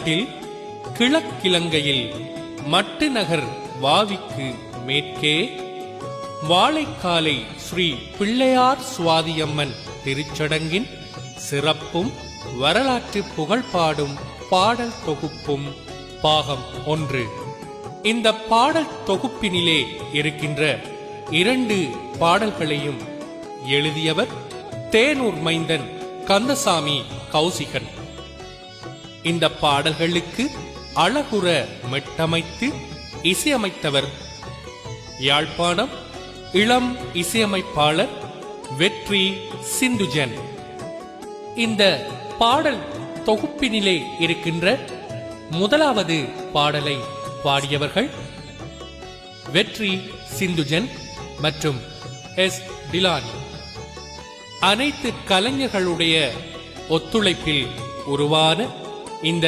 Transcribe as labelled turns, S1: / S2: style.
S1: வடக்கில் கிழக்கிலங்கையில் மட்டுநகர் வாவிக்கு மேற்கே வாழைக்காலை ஸ்ரீ பிள்ளையார் சுவாதியம்மன் திருச்சடங்கின் சிறப்பும் வரலாற்று புகழ்பாடும் பாடல் தொகுப்பும் பாகம் 1. இந்த பாடல் தொகுப்பினிலே இருக்கின்ற 2 பாடல்களையும் எழுதியவர் தேனூர் மைந்தன் கந்தசாமி கௌசிகன். இந்த பாடல்களுக்கு அழகுற மெட்டமைத்து இசையமைத்தவர் யாழ்ப்பாணம் இளம் இசையமைப்பாளர் வெற்றி சிந்துஜன். இந்த பாடல் தொகுப்பினிலே இருக்கின்ற முதலாவது பாடலை பாடியவர்கள் வெற்றி சிந்துஜன் மற்றும் எஸ் டிலானி. அனைத்து கலைஞர்களுடைய ஒத்துழைப்பில் உருவான இந்த